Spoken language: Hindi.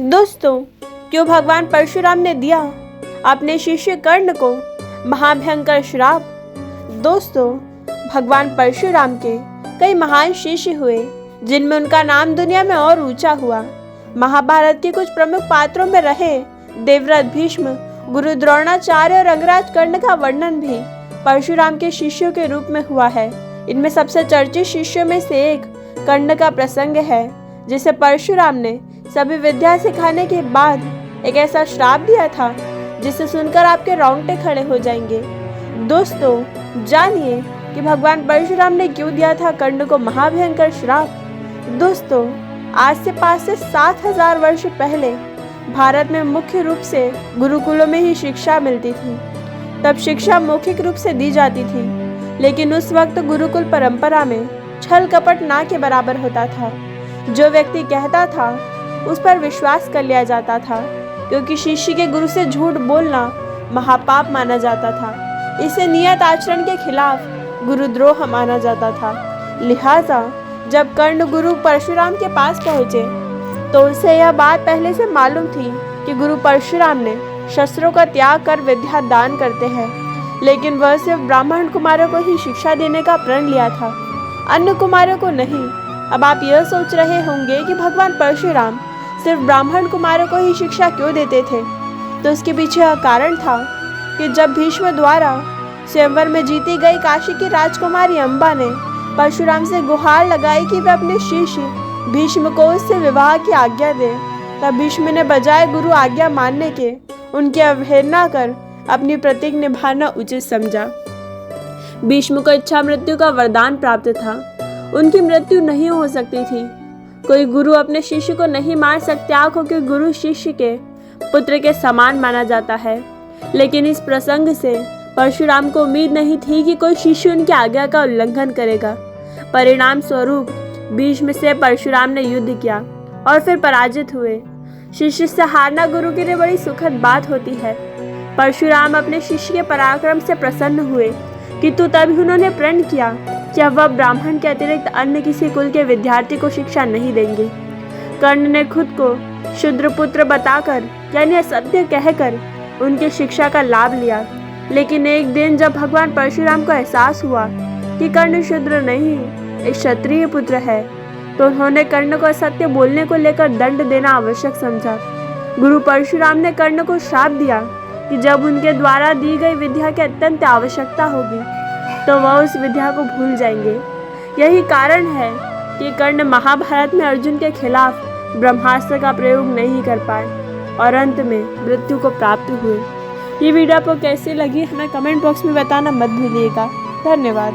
दोस्तों, क्यों भगवान परशुराम ने दिया अपने शिष्य कर्ण को महाभयंकर श्राप? दोस्तों, भगवान परशुराम के कई महान शिष्य हुए जिनमें उनका नाम दुनिया में और ऊंचा हुआ। महाभारत के कुछ प्रमुख पात्रों में रहे देवव्रत भीष्म, गुरु द्रोणाचार्य और अंगराज कर्ण का वर्णन भी परशुराम के शिष्यों के रूप में हुआ है। इनमें सबसे चर्चित शिष्यों में से एक कर्ण का प्रसंग है, जिसे परशुराम ने सभी विद्या सिखाने के बाद एक ऐसा श्राप दिया था जिसे सुनकर आपके रोंगटे खड़े हो जाएंगे। दोस्तों, जानिए कि भगवान परशुराम ने क्यों दिया था कर्ण को महाभयंकर श्राप। दोस्तों, आज से 5 से 7,000 वर्ष पहले भारत में मुख्य रूप से गुरुकुलों में ही शिक्षा मिलती थी। तब शिक्षा मौखिक रूप से दी जाती थी, लेकिन उस वक्त गुरुकुल परंपरा में छल कपट ना के बराबर होता था। जो व्यक्ति कहता था उस पर विश्वास कर लिया जाता था, क्योंकि शिष्य के गुरु से झूठ बोलना महापाप माना जाता था। इसे नियत आचरण के खिलाफ गुरुद्रोह माना जाता था। लिहाजा जब कर्ण गुरु परशुराम के पास पहुंचे तो उसे यह बात पहले से मालूम थी कि गुरु परशुराम ने शस्त्रों का त्याग कर विद्या दान करते हैं, लेकिन वह सिर्फ ब्राह्मण कुमारों को ही शिक्षा देने का प्रण लिया था, अन्य कुमारों को नहीं। अब आप यह सोच रहे होंगे कि भगवान परशुराम सिर्फ ब्राह्मण कुमारों को ही शिक्षा क्यों देते थे। तो उसके पीछे यह कारण था कि जब भीष्म द्वारा स्वयंवर में जीती गई काशी की राजकुमारी अंबा ने परशुराम से गुहार लगाई कि वे अपने शिष्य भीष्म को उससे विवाह की आज्ञा दे, तब भीष्म ने बजाय गुरु आज्ञा मानने के उनकी अवहेलना कर अपनी प्रतिज्ञा निभाना उचित समझा। भीष्म को इच्छा मृत्यु का वरदान प्राप्त था। उनकी मृत्यु नहीं हो सकती थी। कोई गुरु अपने शिष्य को नहीं मार सकता, क्योंकि गुरु शिष्य के पुत्र के समान माना जाता है। लेकिन इस प्रसंग से परशुराम को उम्मीद नहीं थी कि कोई शिष्य उनकी आज्ञा का उल्लंघन करेगा। परिणाम स्वरूप भीष्म से परशुराम ने युद्ध किया और फिर पराजित हुए। शिष्य से हारना गुरु के लिए बड़ी सुखद बात होती है। परशुराम अपने शिष्य के पराक्रम से प्रसन्न हुए, किंतु तभी उन्होंने प्रण किया कि अब वह ब्राह्मण के अतिरिक्त अन्य किसी कुल के विद्यार्थी को शिक्षा नहीं देंगे। कर्ण ने खुद को शूद्र पुत्र बताकर, यानी असत्य कहकर, उनकी शिक्षा का लाभ लिया। लेकिन एक दिन जब भगवान परशुराम को एहसास हुआ कि कर्ण शूद्र नहीं, एक क्षत्रिय पुत्र है, तो उन्होंने कर्ण को असत्य बोलने को लेकर दंड देना आवश्यक समझा। गुरु परशुराम ने कर्ण को श्राप दिया कि जब उनके द्वारा दी गई विद्या की अत्यंत आवश्यकता होगी तो वह उस विद्या को भूल जाएंगे। यही कारण है कि कर्ण महाभारत में अर्जुन के खिलाफ ब्रह्मास्त्र का प्रयोग नहीं कर पाए और अंत में मृत्यु को प्राप्त हुए। ये वीडियो आपको कैसी लगी हमें कमेंट बॉक्स में बताना मत भूलिएगा। धन्यवाद।